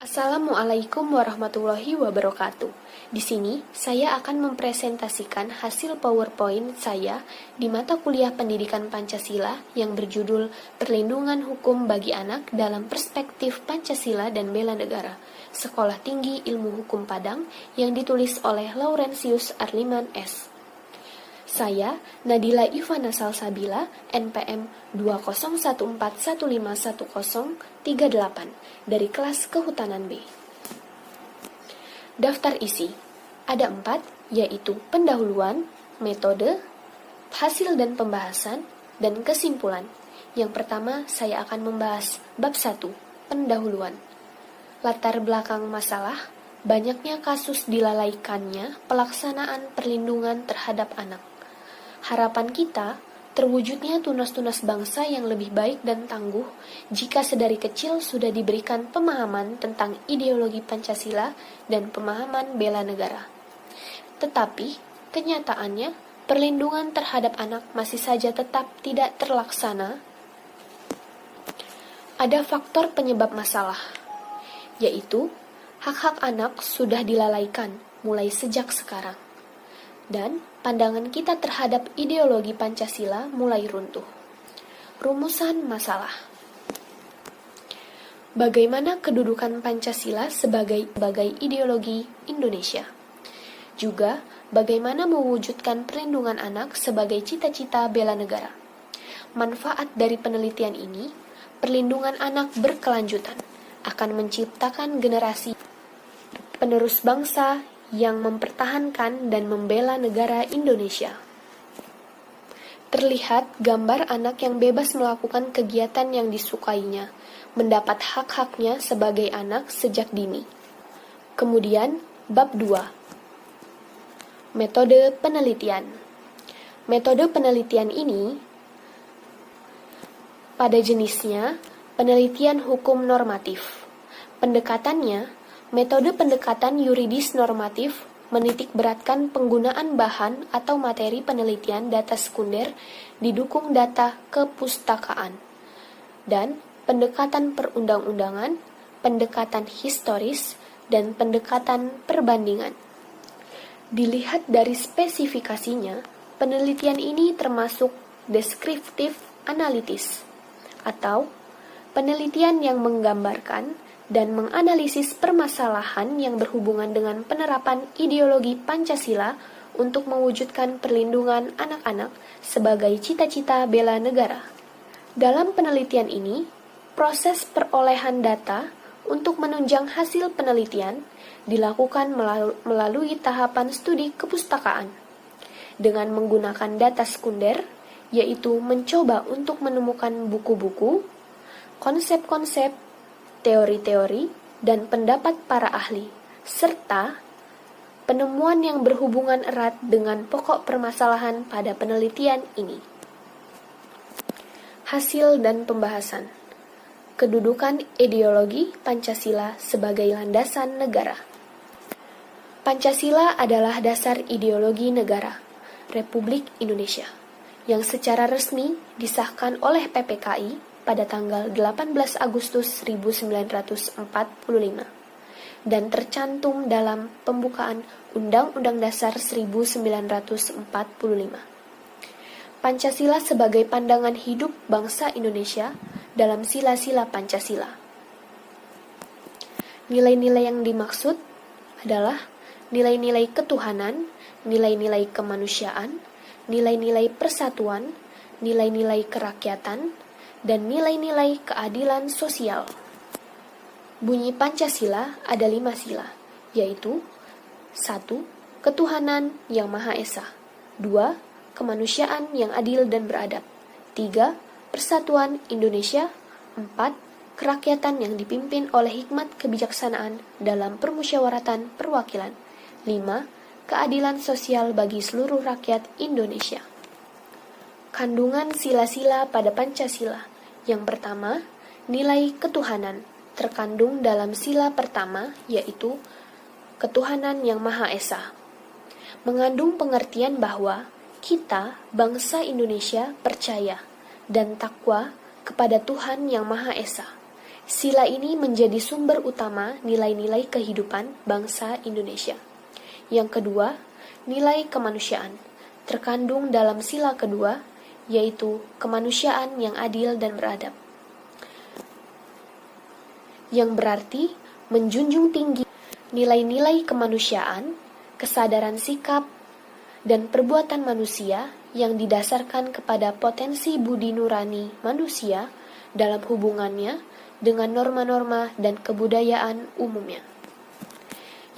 Assalamualaikum warahmatullahi wabarakatuh. Di sini saya akan mempresentasikan hasil PowerPoint saya di mata kuliah Pendidikan Pancasila yang berjudul Perlindungan Hukum bagi Anak dalam Perspektif Pancasila dan Bela Negara, Sekolah Tinggi Ilmu Hukum Padang, yang ditulis oleh Laurentius Arliman S. Saya, Nadila Ivana Salsabila, NPM 20141511038, dari kelas Kehutanan B. Daftar isi ada 4, yaitu pendahuluan, metode, hasil dan pembahasan, dan kesimpulan. Yang pertama, saya akan membahas bab 1, pendahuluan. Latar belakang masalah, banyaknya kasus dilalaikannya pelaksanaan perlindungan terhadap anak. Harapan kita, terwujudnya tunas-tunas bangsa yang lebih baik dan tangguh jika sedari kecil sudah diberikan pemahaman tentang ideologi Pancasila dan pemahaman bela negara. Tetapi, kenyataannya, perlindungan terhadap anak masih saja tetap tidak terlaksana. Ada faktor penyebab masalah, yaitu hak-hak anak sudah dilalaikan mulai sejak sekarang. Dan pandangan kita terhadap ideologi Pancasila mulai runtuh. Rumusan masalah. Bagaimana kedudukan Pancasila sebagai ideologi Indonesia? Juga, bagaimana mewujudkan perlindungan anak sebagai cita-cita bela negara? Manfaat dari penelitian ini, perlindungan anak berkelanjutan akan menciptakan generasi penerus bangsa yang mempertahankan dan membela negara Indonesia. Terlihat gambar anak yang bebas melakukan kegiatan yang disukainya, mendapat hak-haknya sebagai anak sejak dini. Kemudian, bab 2. Metode penelitian. Metode penelitian ini, pada jenisnya, penelitian hukum normatif. Pendekatannya, metode pendekatan yuridis normatif menitik beratkan penggunaan bahan atau materi penelitian data sekunder didukung data kepustakaan, dan pendekatan perundang-undangan, pendekatan historis, dan pendekatan perbandingan. Dilihat dari spesifikasinya, penelitian ini termasuk deskriptif analitis, atau penelitian yang menggambarkan dan menganalisis permasalahan yang berhubungan dengan penerapan ideologi Pancasila untuk mewujudkan perlindungan anak-anak sebagai cita-cita bela negara. Dalam penelitian ini, proses perolehan data untuk menunjang hasil penelitian dilakukan melalui tahapan studi kepustakaan dengan menggunakan data sekunder, yaitu mencoba untuk menemukan buku-buku, konsep-konsep, teori-teori, dan pendapat para ahli, serta penemuan yang berhubungan erat dengan pokok permasalahan pada penelitian ini. Hasil dan pembahasan. Kedudukan ideologi Pancasila sebagai landasan negara. Pancasila adalah dasar ideologi negara Republik Indonesia yang secara resmi disahkan oleh PPKI pada tanggal 18 Agustus 1945 dan tercantum dalam pembukaan Undang-Undang Dasar 1945. Pancasila sebagai pandangan hidup bangsa Indonesia dalam sila-sila Pancasila. Nilai-nilai yang dimaksud adalah nilai-nilai ketuhanan, nilai-nilai kemanusiaan, nilai-nilai persatuan, nilai-nilai kerakyatan, dan nilai-nilai keadilan sosial. Bunyi Pancasila ada 5 sila, yaitu 1. Ketuhanan yang Maha Esa, 2. Kemanusiaan yang adil dan beradab, 3. Persatuan Indonesia, 4. Kerakyatan yang dipimpin oleh hikmat kebijaksanaan dalam permusyawaratan perwakilan, 5. Keadilan sosial bagi seluruh rakyat Indonesia. Kandungan sila-sila pada Pancasila. Yang pertama, nilai ketuhanan terkandung dalam sila pertama, yaitu ketuhanan yang Maha Esa. Mengandung pengertian bahwa kita, bangsa Indonesia, percaya dan takwa kepada Tuhan yang Maha Esa, Sila ini menjadi sumber utama nilai-nilai kehidupan bangsa Indonesia. Yang kedua, nilai kemanusiaan, terkandung dalam sila kedua, yaitu kemanusiaan yang adil dan beradab. Yang berarti menjunjung tinggi nilai-nilai kemanusiaan, kesadaran sikap, dan perbuatan manusia yang didasarkan kepada potensi budi nurani manusia dalam hubungannya dengan norma-norma dan kebudayaan umumnya.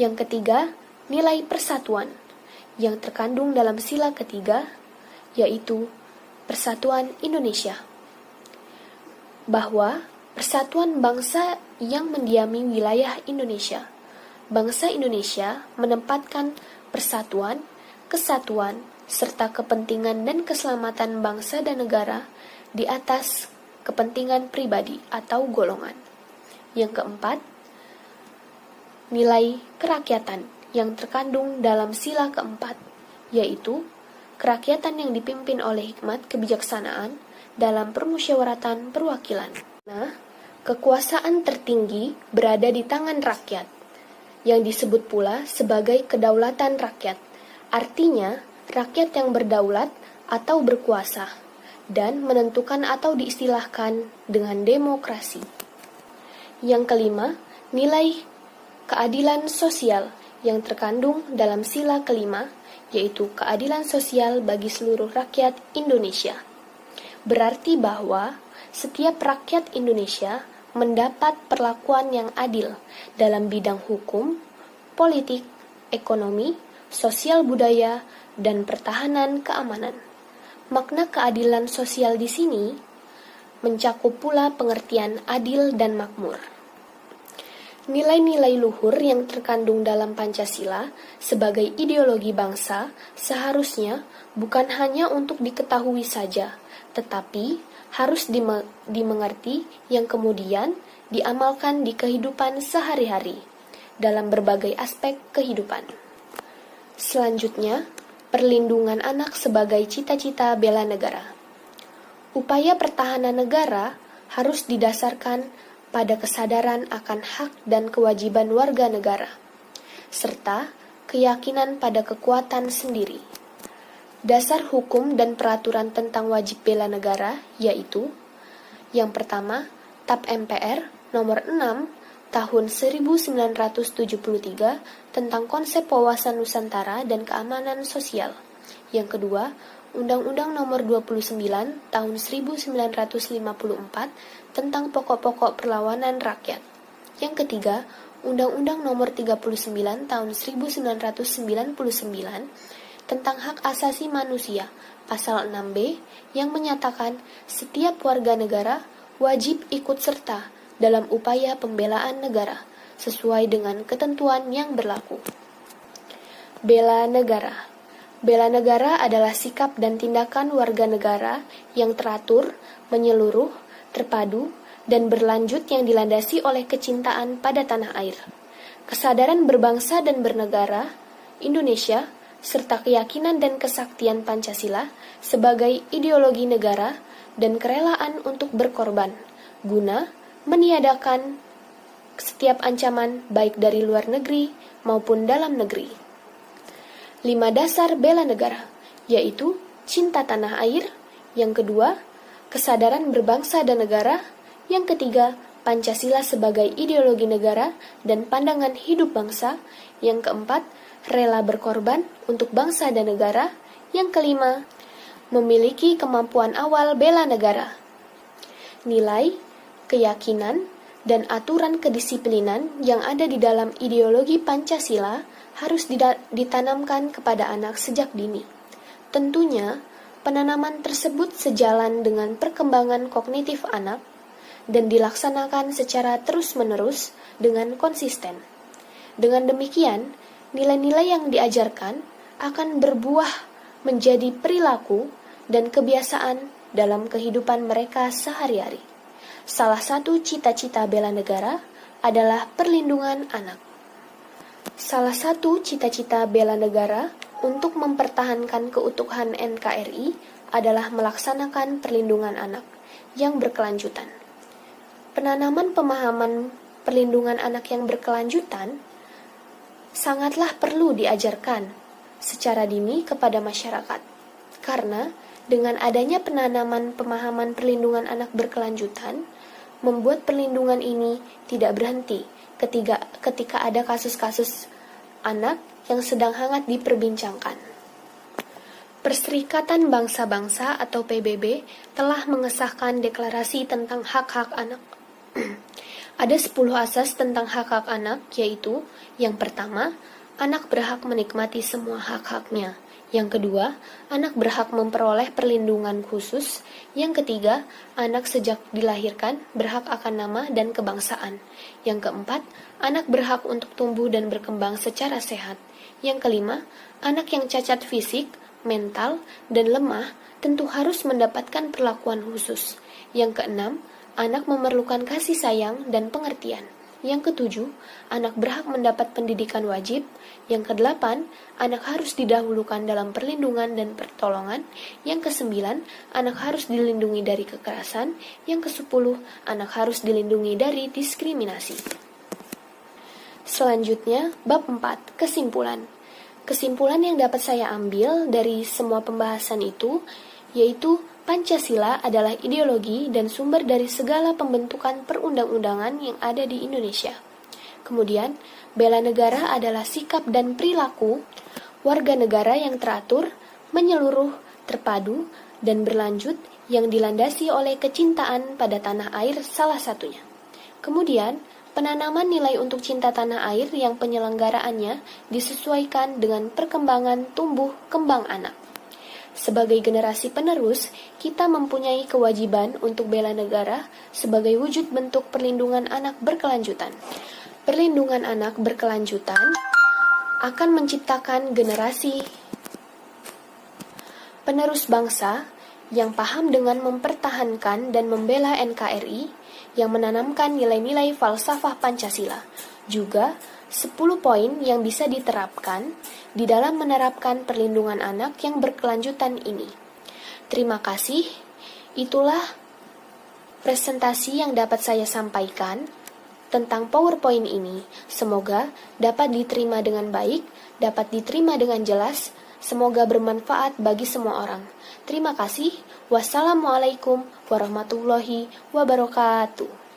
Yang ketiga, nilai persatuan yang terkandung dalam sila ketiga, yaitu Persatuan Indonesia. Bahwa persatuan bangsa yang mendiami wilayah Indonesia. Bangsa Indonesia menempatkan persatuan, kesatuan, serta kepentingan dan keselamatan bangsa dan negara di atas kepentingan pribadi atau golongan. Yang keempat, nilai kerakyatan yang terkandung dalam sila keempat, yaitu kerakyatan yang dipimpin oleh hikmat kebijaksanaan dalam permusyawaratan perwakilan. Nah, kekuasaan tertinggi berada di tangan rakyat, yang disebut pula sebagai kedaulatan rakyat. Artinya, rakyat yang berdaulat atau berkuasa dan menentukan atau diistilahkan dengan demokrasi. Yang kelima, nilai keadilan sosial yang terkandung dalam sila kelima, yaitu keadilan sosial bagi seluruh rakyat Indonesia. Berarti bahwa setiap rakyat Indonesia mendapat perlakuan yang adil dalam bidang hukum, politik, ekonomi, sosial budaya, dan pertahanan keamanan. Makna keadilan sosial di sini mencakup pula pengertian adil dan makmur. Nilai-nilai luhur yang terkandung dalam Pancasila sebagai ideologi bangsa seharusnya bukan hanya untuk diketahui saja, tetapi harus dimengerti yang kemudian diamalkan di kehidupan sehari-hari dalam berbagai aspek kehidupan. Selanjutnya, perlindungan anak sebagai cita-cita bela negara. Upaya pertahanan negara harus didasarkan pada kesadaran akan hak dan kewajiban warga negara, serta keyakinan pada kekuatan sendiri. Dasar hukum dan peraturan tentang wajib bela negara yaitu: yang pertama, TAP MPR nomor 6 tahun 1973 tentang konsep wawasan Nusantara dan keamanan sosial. Yang kedua, Undang-Undang nomor 29 tahun 1954 tentang pokok-pokok perlawanan rakyat. Yang ketiga, Undang-Undang nomor 39 tahun 1999 tentang hak asasi manusia, pasal 6B yang menyatakan setiap warga negara wajib ikut serta dalam upaya pembelaan negara sesuai dengan ketentuan yang berlaku. Bela negara. Bela negara adalah sikap dan tindakan warga negara yang teratur, menyeluruh, terpadu, dan berlanjut yang dilandasi oleh kecintaan pada tanah air, kesadaran berbangsa dan bernegara, Indonesia, serta keyakinan dan kesaktian Pancasila sebagai ideologi negara dan kerelaan untuk berkorban, guna meniadakan setiap ancaman baik dari luar negeri maupun dalam negeri. 5 dasar bela negara, yaitu cinta tanah air, yang kedua, kesadaran berbangsa dan negara, yang ketiga, Pancasila sebagai ideologi negara dan pandangan hidup bangsa, yang keempat, rela berkorban untuk bangsa dan negara, yang kelima, memiliki kemampuan awal bela negara. Nilai, keyakinan, dan aturan kedisiplinan yang ada di dalam ideologi Pancasila harus ditanamkan kepada anak sejak dini. Tentunya, penanaman tersebut sejalan dengan perkembangan kognitif anak dan dilaksanakan secara terus-menerus dengan konsisten. Dengan demikian, nilai-nilai yang diajarkan akan berbuah menjadi perilaku dan kebiasaan dalam kehidupan mereka sehari-hari. Salah satu cita-cita bela negara adalah perlindungan anak. Salah satu cita-cita bela negara untuk mempertahankan keutuhan NKRI adalah melaksanakan perlindungan anak yang berkelanjutan. penanaman pemahaman perlindungan anak yang berkelanjutan sangatlah perlu diajarkan secara dini kepada masyarakat. Karena dengan adanya penanaman pemahaman perlindungan anak berkelanjutan, membuat perlindungan ini tidak berhenti ketika ada kasus-kasus anak yang sedang hangat diperbincangkan. Perserikatan Bangsa-Bangsa atau PBB telah mengesahkan deklarasi tentang hak-hak anak. Ada 10 asas tentang hak-hak anak, yaitu yang pertama, anak berhak menikmati semua hak-haknya. Yang kedua, anak berhak memperoleh perlindungan khusus. Yang ketiga, anak sejak dilahirkan berhak akan nama dan kebangsaan. Yang keempat, anak berhak untuk tumbuh dan berkembang secara sehat. Yang kelima, anak yang cacat fisik, mental, dan lemah tentu harus mendapatkan perlakuan khusus. Yang keenam, anak memerlukan kasih sayang dan pengertian. Yang ketujuh, anak berhak mendapat pendidikan wajib. Yang kedelapan, anak harus didahulukan dalam perlindungan dan pertolongan. Yang kesembilan, anak harus dilindungi dari kekerasan. Yang kesepuluh, anak harus dilindungi dari diskriminasi. Selanjutnya, bab 4, kesimpulan. Kesimpulan yang dapat saya ambil dari semua pembahasan itu, yaitu Pancasila adalah ideologi dan sumber dari segala pembentukan perundang-undangan yang ada di Indonesia. Kemudian, bela negara adalah sikap dan perilaku warga negara yang teratur, menyeluruh, terpadu, dan berlanjut yang dilandasi oleh kecintaan pada tanah air salah satunya. Kemudian, penanaman nilai untuk cinta tanah air yang penyelenggaraannya disesuaikan dengan perkembangan tumbuh kembang anak. Sebagai generasi penerus, kita mempunyai kewajiban untuk bela negara sebagai wujud bentuk perlindungan anak berkelanjutan. Perlindungan anak berkelanjutan akan menciptakan generasi penerus bangsa yang paham dengan mempertahankan dan membela NKRI, yang menanamkan nilai-nilai falsafah Pancasila. Juga 10 poin yang bisa diterapkan di dalam menerapkan perlindungan anak yang berkelanjutan ini. Terima kasih. Itulah presentasi yang dapat saya sampaikan tentang PowerPoint ini. Semoga dapat diterima dengan baik, dapat diterima dengan jelas, semoga bermanfaat bagi semua orang. Terima kasih. Wassalamualaikum warahmatullahi wabarakatuh.